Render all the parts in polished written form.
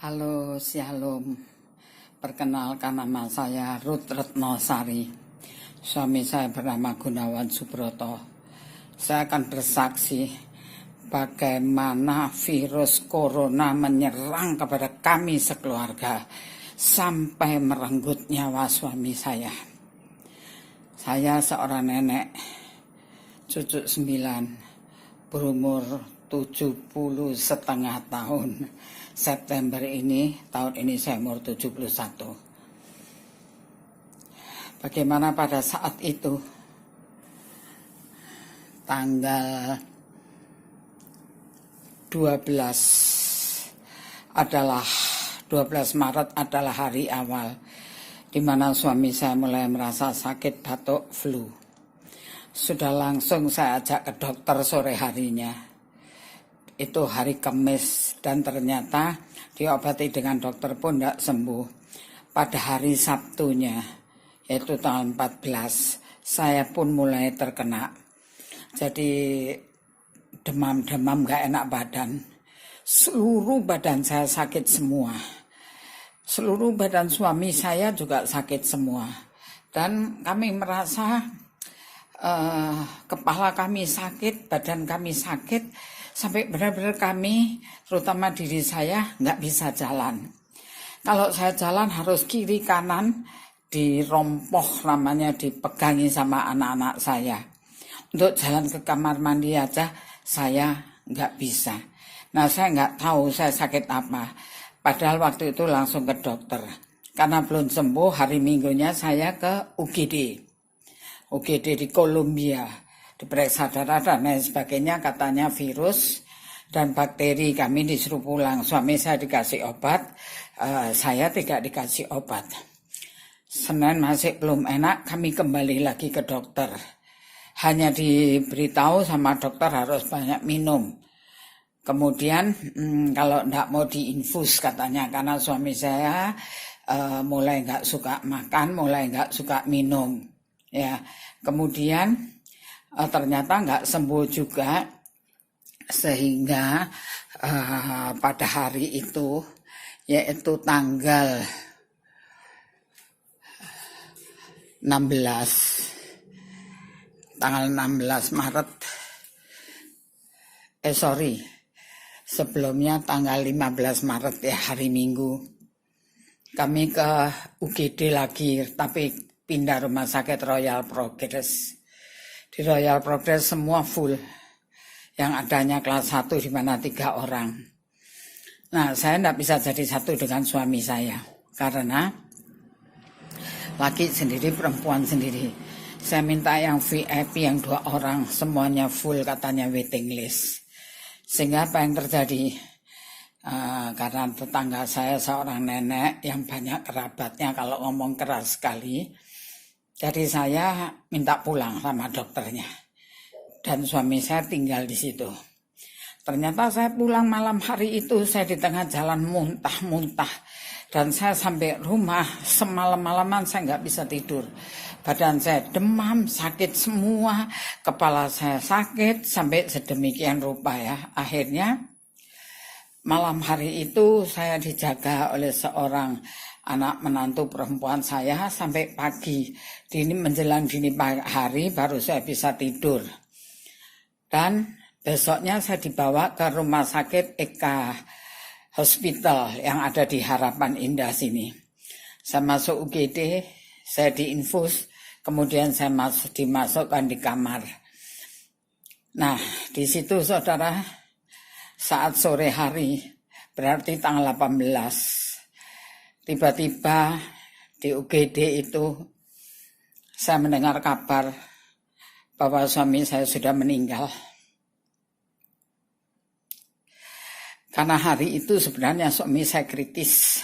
Halo, Shalom. Perkenalkan, nama saya Ruth Retnosari. Suami saya bernama Gunawan Subroto. Saya akan bersaksi bagaimana virus corona menyerang kepada kami sekeluarga sampai merenggut nyawa suami saya. Saya seorang nenek, cucu 9, berumur 70,5 tahun. September ini, tahun ini saya umur 71. Bagaimana pada saat itu, tanggal 12 Maret adalah hari awal di mana suami saya mulai merasa sakit batuk flu. Sudah langsung saya ajak ke dokter sore harinya. Itu hari Kamis, dan ternyata diobati dengan dokter pun tidak sembuh. Pada hari Sabtunya, yaitu tanggal 14, saya pun mulai terkena. Jadi demam-demam gak enak badan. Seluruh badan saya sakit semua. Seluruh badan suami saya juga sakit semua. Dan kami merasa kepala kami sakit, badan kami sakit, sampai benar-benar kami, terutama diri saya, nggak bisa jalan. Kalau saya jalan harus kiri kanan, dirompoh namanya, dipegangi sama anak-anak saya. Untuk jalan ke kamar mandi aja, saya nggak bisa. Nah, saya nggak tahu saya sakit apa. Padahal waktu itu langsung ke dokter. Karena belum sembuh, hari Minggunya saya ke UGD di Kolombia. Diperiksa darah dan lain sebagainya, katanya virus dan bakteri. Kami disuruh pulang. Suami saya dikasih obat, saya tidak dikasih obat. Senin masih belum enak, kami kembali lagi ke dokter. Hanya diberitahu sama dokter harus banyak minum. Kemudian kalau tidak mau diinfus katanya, karena suami saya mulai nggak suka makan, mulai nggak suka minum. Ya, kemudian ternyata nggak sembuh juga, sehingga pada hari itu, yaitu tanggal 16 Maret, sebelumnya tanggal 15 Maret ya, hari Minggu, kami ke UGD lagi, tapi pindah rumah sakit Royal Progress. Di Royal Progress semua full. Yang adanya kelas 1 di mana 3 orang. Nah, saya tidak bisa jadi satu dengan suami saya. Karena laki sendiri, perempuan sendiri. Saya minta yang VIP, yang 2 orang, semuanya full, katanya waiting list. Sehingga apa yang terjadi? Karena tetangga saya seorang nenek yang banyak kerabatnya, kalau ngomong keras sekali. Jadi saya minta pulang sama dokternya. Dan suami saya tinggal di situ. Ternyata saya pulang malam hari itu, saya di tengah jalan muntah-muntah. Dan saya sampai rumah, semalam-malaman saya nggak bisa tidur. Badan saya demam, sakit semua. Kepala saya sakit, sampai sedemikian rupa ya. Akhirnya malam hari itu saya dijaga oleh seorang anak menantu perempuan saya sampai pagi. Menjelang dini hari baru saya bisa tidur. Dan besoknya saya dibawa ke rumah sakit Eka Hospital yang ada di Harapan Indah sini. Saya masuk UGD, saya diinfus, kemudian saya dimasukkan di kamar. Nah, di situ saudara, saat sore hari, berarti tanggal 18, tiba-tiba di UGD itu saya mendengar kabar bahwa suami saya sudah meninggal. Karena hari itu sebenarnya suami saya kritis.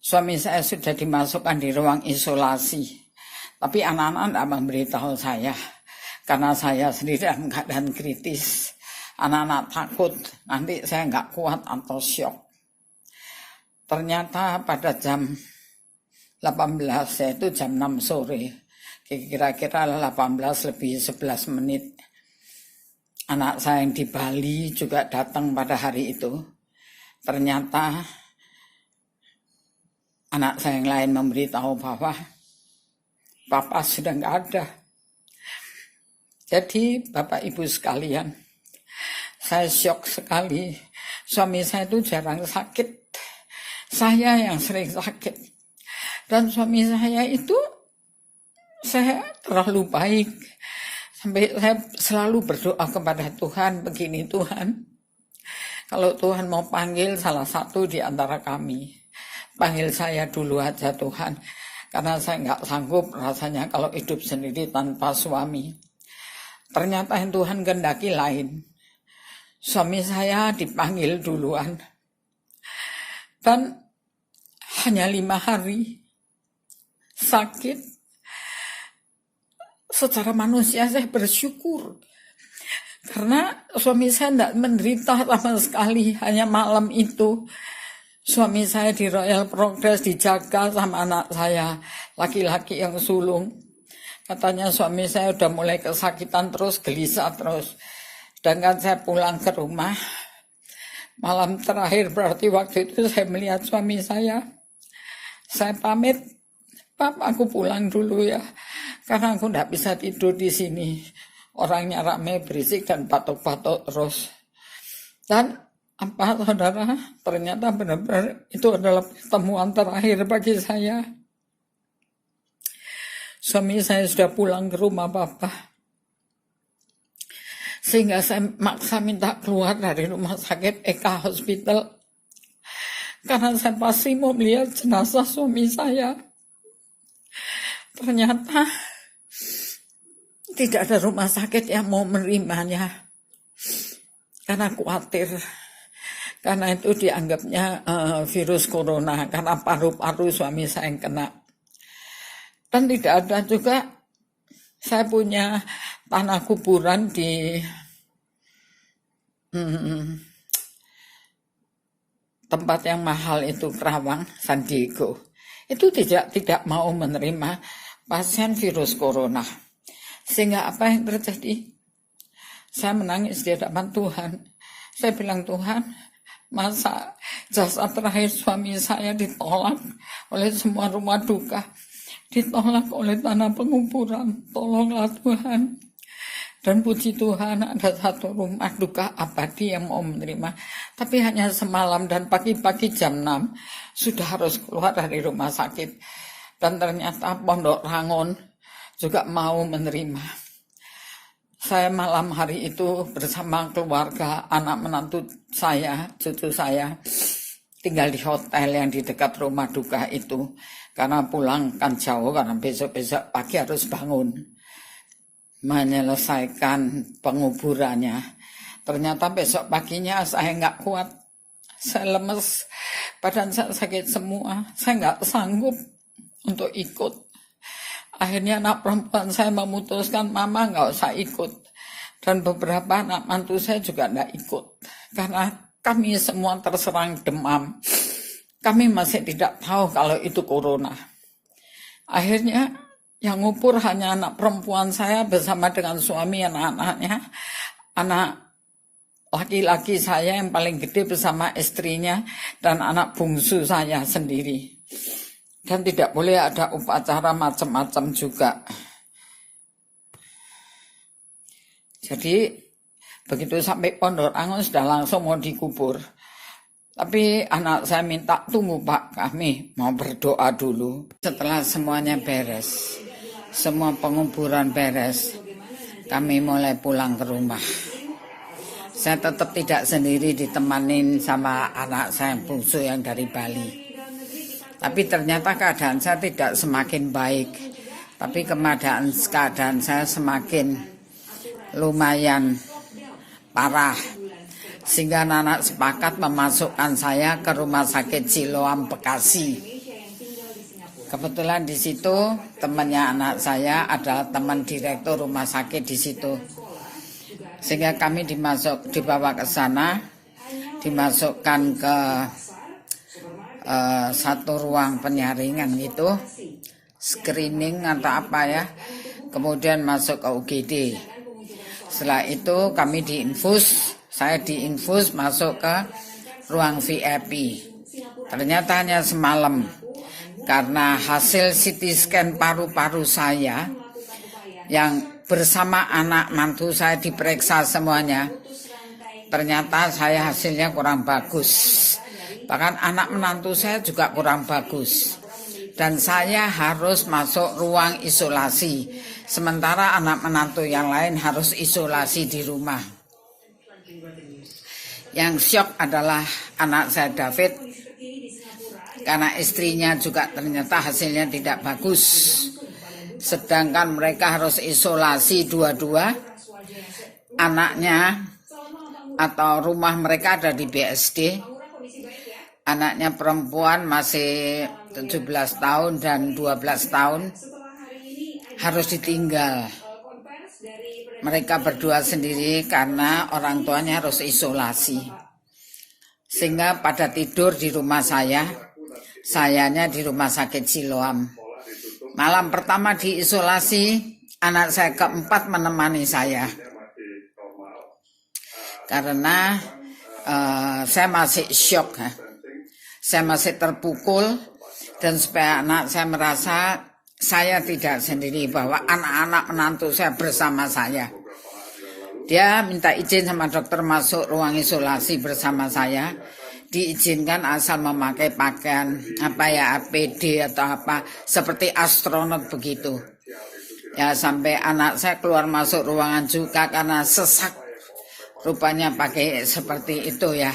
Suami saya sudah dimasukkan di ruang isolasi. Tapi anak-anak tidak memberitahu saya. Karena saya sendiri dalam keadaan kritis. Anak-anak takut nanti saya nggak kuat atau syok. Ternyata pada jam 18, yaitu jam 6 sore, kira-kira 18:11, anak saya yang di Bali juga datang pada hari itu. ternyata anak saya yang lain memberitahu bahwa Papa sudah nggak ada. Jadi Bapak Ibu sekalian, saya syok sekali. Suami saya itu jarang sakit. Saya yang sering sakit. Dan suami saya itu, saya terlalu baik. Sampai saya selalu berdoa kepada Tuhan, begini Tuhan. Kalau Tuhan mau panggil salah satu di antara kami, panggil saya dulu aja Tuhan. Karena saya nggak sanggup rasanya kalau hidup sendiri tanpa suami. Ternyata yang Tuhan kehendaki lain. Suami saya dipanggil duluan. Dan hanya 5 hari sakit. Secara manusia saya bersyukur. Karena suami saya tidak menderita sama sekali. Hanya malam itu suami saya di Royal Progress dijaga sama anak saya, laki-laki yang sulung. Katanya suami saya udah mulai kesakitan terus, gelisah terus. Sedangkan saya pulang ke rumah, malam terakhir berarti waktu itu saya melihat suami saya pamit, Pap aku pulang dulu ya, karena aku tidak bisa tidur di sini. Orangnya ramai, berisik dan batuk-batuk terus. Dan apa saudara, ternyata benar-benar itu adalah pertemuan terakhir bagi saya. Suami saya sudah pulang ke rumah Papa. Sehingga saya maksa minta keluar dari rumah sakit Eka Hospital. Karena saya pasti mau melihat jenazah suami saya. Ternyata tidak ada rumah sakit yang mau menerimanya. Karena khawatir. Karena itu dianggapnya virus corona. Karena paru-paru suami saya yang kena. Dan tidak ada juga, saya punya tanah kuburan di tempat yang mahal itu, Kerawang, San Diego. Itu tidak mau menerima pasien virus corona. Sehingga apa yang terjadi? Saya menangis di hadapan Tuhan. Saya bilang, Tuhan, masa jasad terakhir suami saya ditolak oleh semua rumah duka, ditolak oleh tanah penguburan. Tolonglah Tuhan. Dan puji Tuhan ada satu rumah duka abadi yang mau menerima. Tapi hanya semalam dan pagi-pagi jam 6 sudah harus keluar dari rumah sakit. Dan ternyata Pondok Rangon juga mau menerima. Saya malam hari itu bersama keluarga, anak menantu saya, cucu saya, tinggal di hotel yang di dekat rumah duka itu. Karena pulang kan jauh, karena besok-besok pagi harus bangun menyelesaikan penguburannya. Ternyata besok paginya saya nggak kuat, saya lemes, badan saya sakit semua, saya nggak sanggup untuk ikut. Akhirnya anak perempuan saya memutuskan, Mama nggak usah ikut. Dan beberapa anak mantu saya juga nggak ikut. Karena kami semua terserang demam. Kami masih tidak tahu kalau itu corona. Akhirnya yang ngupur hanya anak perempuan saya bersama dengan suami anak-anaknya. Anak laki-laki saya yang paling gede bersama istrinya dan anak bungsu saya sendiri. Dan tidak boleh ada upacara macam-macam juga. Jadi begitu sampai Pondok Rangon sudah langsung mau dikubur. Tapi anak saya minta, tunggu Pak, kami mau berdoa dulu. Setelah semuanya beres, semua penguburan beres, kami mulai pulang ke rumah. Saya tetap tidak sendiri, ditemanin sama anak saya bungsu yang dari Bali. Tapi ternyata keadaan saya tidak semakin baik. Tapi keadaan saya semakin lumayan parah. Sehingga anak sepakat memasukkan saya ke rumah sakit Siloam Bekasi. Kebetulan di situ temannya anak saya adalah teman direktur rumah sakit di situ. Sehingga kami dibawa ke sana, dimasukkan ke satu ruang penyaringan gitu, screening atau apa ya, kemudian masuk ke UGD. Setelah itu kami diinfus, saya diinfus masuk ke ruang VIP. Ternyata hanya semalam, karena hasil CT scan paru-paru saya yang bersama anak mantu saya diperiksa semuanya, ternyata saya hasilnya kurang bagus. Bahkan anak menantu saya juga kurang bagus. Dan saya harus masuk ruang isolasi. Sementara anak menantu yang lain harus isolasi di rumah. Yang syok adalah anak saya David. Karena istrinya juga ternyata hasilnya tidak bagus. Sedangkan mereka harus isolasi dua-dua. Anaknya atau rumah mereka ada di BSD. Anaknya perempuan masih 17 tahun dan 12 tahun harus ditinggal. Mereka berdua sendiri karena orang tuanya harus isolasi. Sehingga pada tidur di rumah sayanya di rumah sakit Siloam. Malam pertama diisolasi, anak saya keempat menemani saya. Karena saya masih syok. Saya masih terpukul, dan supaya anak saya merasa saya tidak sendiri, bahwa anak-anak menantu saya bersama saya. Dia minta izin sama dokter masuk ruang isolasi bersama saya. Diizinkan asal memakai pakaian APD atau apa, seperti astronot begitu. Ya, sampai anak saya keluar masuk ruangan juga karena sesak. Rupanya pakai seperti itu ya.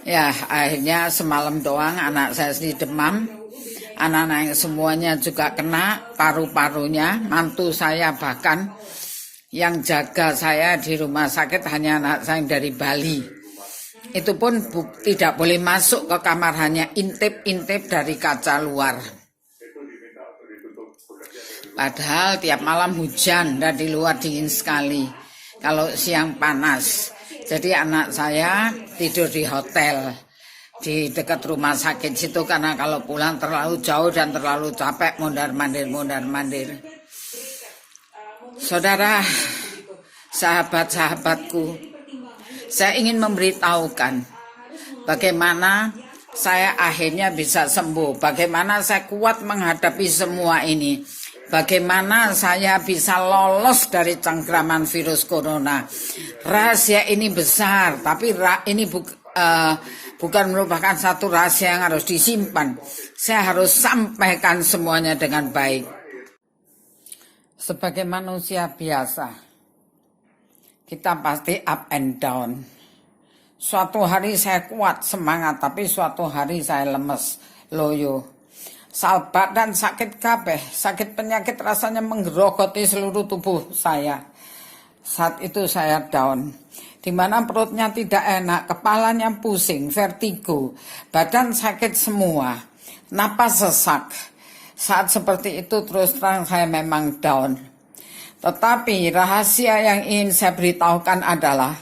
Ya, akhirnya semalam doang anak saya sendiri demam. Anak-anak yang semuanya juga kena, paru-parunya. Mantu saya bahkan yang jaga saya di rumah sakit hanya anak saya dari Bali. Itu pun tidak boleh masuk ke kamar, hanya intip-intip dari kaca luar. Padahal tiap malam hujan dan di luar dingin sekali. Kalau siang panas. Jadi anak saya tidur di hotel di dekat rumah sakit situ, karena kalau pulang terlalu jauh dan terlalu capek mondar-mandir. Saudara, sahabat-sahabatku, saya ingin memberitahukan bagaimana saya akhirnya bisa sembuh, bagaimana saya kuat menghadapi semua ini. Bagaimana saya bisa lolos dari cengkraman virus corona. Rahasia ini besar, tapi ini bukan merupakan satu rahasia yang harus disimpan. Saya harus sampaikan semuanya dengan baik. Sebagai manusia biasa, kita pasti up and down. Suatu hari saya kuat, semangat, tapi suatu hari saya lemes, loyo. Salbat dan sakit kabeh, sakit penyakit rasanya menggerogoti seluruh tubuh saya. Saat itu saya down, di mana perutnya tidak enak, kepalanya pusing, vertigo, badan sakit semua, napas sesak. Saat seperti itu terus terang saya memang down. Tetapi rahasia yang ingin saya beritahukan adalah,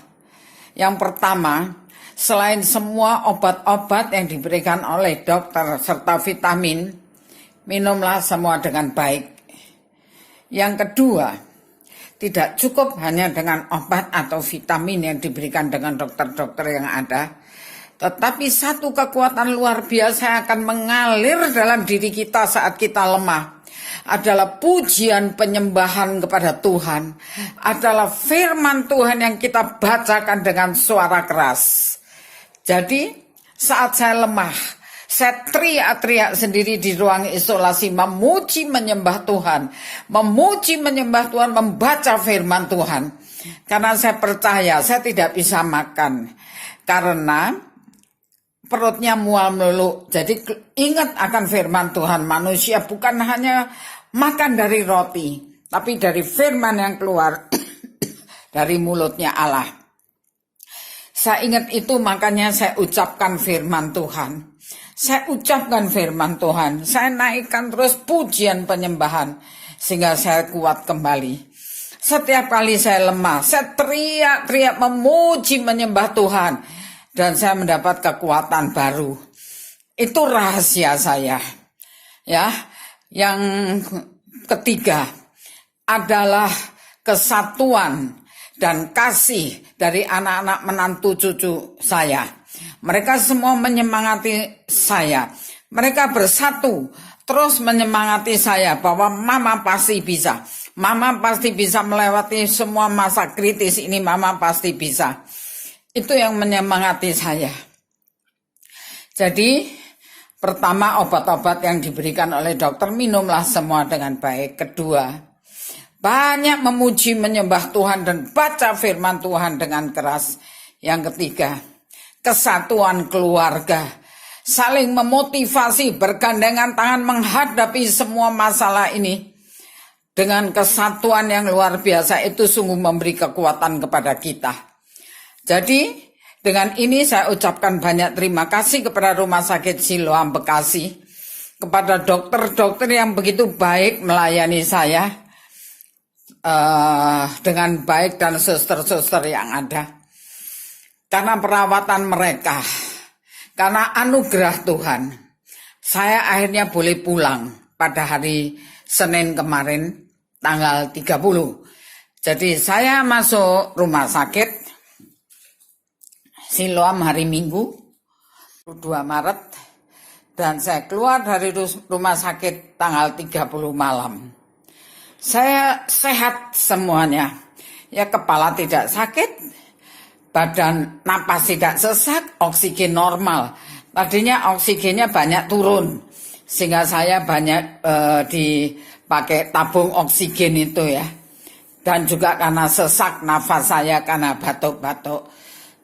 yang pertama, selain semua obat-obat yang diberikan oleh dokter serta vitamin, minumlah semua dengan baik. Yang kedua, tidak cukup hanya dengan obat atau vitamin yang diberikan dengan dokter-dokter yang ada, tetapi satu kekuatan luar biasa yang akan mengalir dalam diri kita saat kita lemah adalah pujian penyembahan kepada Tuhan, adalah firman Tuhan yang kita bacakan dengan suara keras. Jadi saat saya lemah, saya teriak-teriak sendiri di ruang isolasi, memuji menyembah Tuhan, membaca firman Tuhan. Karena saya percaya saya tidak bisa makan, karena perutnya mual melulu. Jadi ingat akan firman Tuhan, manusia bukan hanya makan dari roti, tapi dari firman yang keluar dari mulutnya Allah. Saya ingat itu, makanya saya ucapkan firman Tuhan. Saya ucapkan firman Tuhan, saya naikkan terus pujian penyembahan, sehingga saya kuat kembali. Setiap kali saya lemah, saya teriak-teriak memuji menyembah Tuhan, dan saya mendapat kekuatan baru. Itu rahasia saya. Ya, yang ketiga adalah kesatuan dan kasih dari anak-anak menantu cucu saya. Mereka semua menyemangati saya. Mereka bersatu terus menyemangati saya bahwa Mama pasti bisa. Mama pasti bisa melewati semua masa kritis ini. Mama pasti bisa. Itu yang menyemangati saya. Jadi pertama, obat-obat yang diberikan oleh dokter, minumlah semua dengan baik. Kedua, banyak memuji menyembah Tuhan dan baca firman Tuhan dengan keras. Yang ketiga, kesatuan keluarga. Saling memotivasi, bergandengan tangan menghadapi semua masalah ini. Dengan kesatuan yang luar biasa, itu sungguh memberi kekuatan kepada kita. Jadi dengan ini saya ucapkan banyak terima kasih kepada Rumah Sakit Siloam Bekasi, kepada dokter-dokter yang begitu baik melayani saya dengan baik dan suster-suster yang ada. Karena perawatan mereka, karena anugerah Tuhan, saya akhirnya boleh pulang pada hari Senin kemarin tanggal 30. Jadi saya masuk rumah sakit Siloam hari Minggu 2 Maret dan saya keluar dari rumah sakit tanggal 30 malam. Saya sehat semuanya. Ya, kepala tidak sakit, badan napas tidak sesak, oksigen normal. Tadinya oksigennya banyak turun sehingga saya banyak dipakai tabung oksigen itu ya. Dan juga karena sesak nafas saya karena batuk-batuk.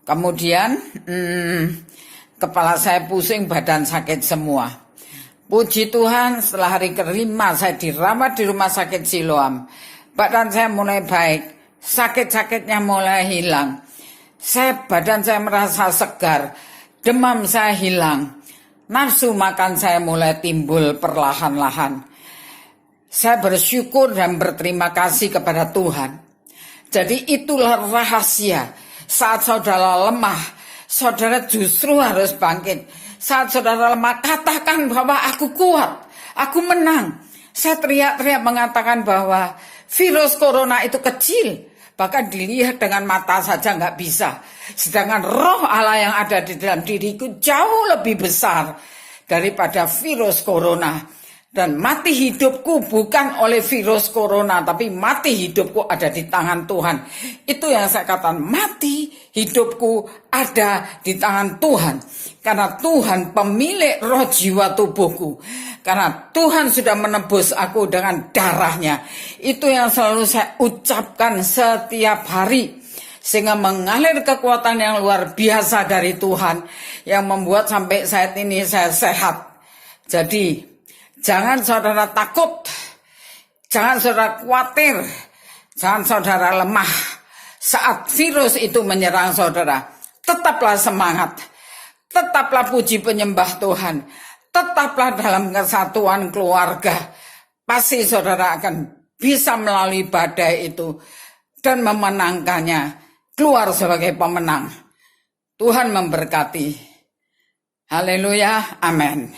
Kemudian kepala saya pusing, badan sakit semua. Puji Tuhan, setelah hari kelima saya dirawat di Rumah Sakit Siloam. Badan saya mulai baik, sakit-sakitnya mulai hilang. Badan saya merasa segar, demam saya hilang. Nafsu makan saya mulai timbul perlahan-lahan. Saya bersyukur dan berterima kasih kepada Tuhan. Jadi itulah rahasia. Saat saudara lemah, saudara justru harus bangkit. Saat saudara lemah, katakan bahwa aku kuat, aku menang. Saya teriak-teriak mengatakan bahwa virus corona itu kecil, bahkan dilihat dengan mata saja nggak bisa. Sedangkan roh Allah yang ada di dalam diriku jauh lebih besar daripada virus corona. Dan mati hidupku bukan oleh virus corona, tapi mati hidupku ada di tangan Tuhan. Itu yang saya katakan, mati hidupku ada di tangan Tuhan. Karena Tuhan pemilik roh jiwa tubuhku. Karena Tuhan sudah menebus aku dengan darahnya. Itu yang selalu saya ucapkan setiap hari. Sehingga mengalir kekuatan yang luar biasa dari Tuhan. Yang membuat sampai saat ini saya sehat. Jadi jangan saudara takut, jangan saudara khawatir, jangan saudara lemah. Saat virus itu menyerang saudara, tetaplah semangat, tetaplah puji penyembah Tuhan, tetaplah dalam kesatuan keluarga. Pasti saudara akan bisa melalui badai itu dan memenangkannya, keluar sebagai pemenang. Tuhan memberkati. Haleluya, amin.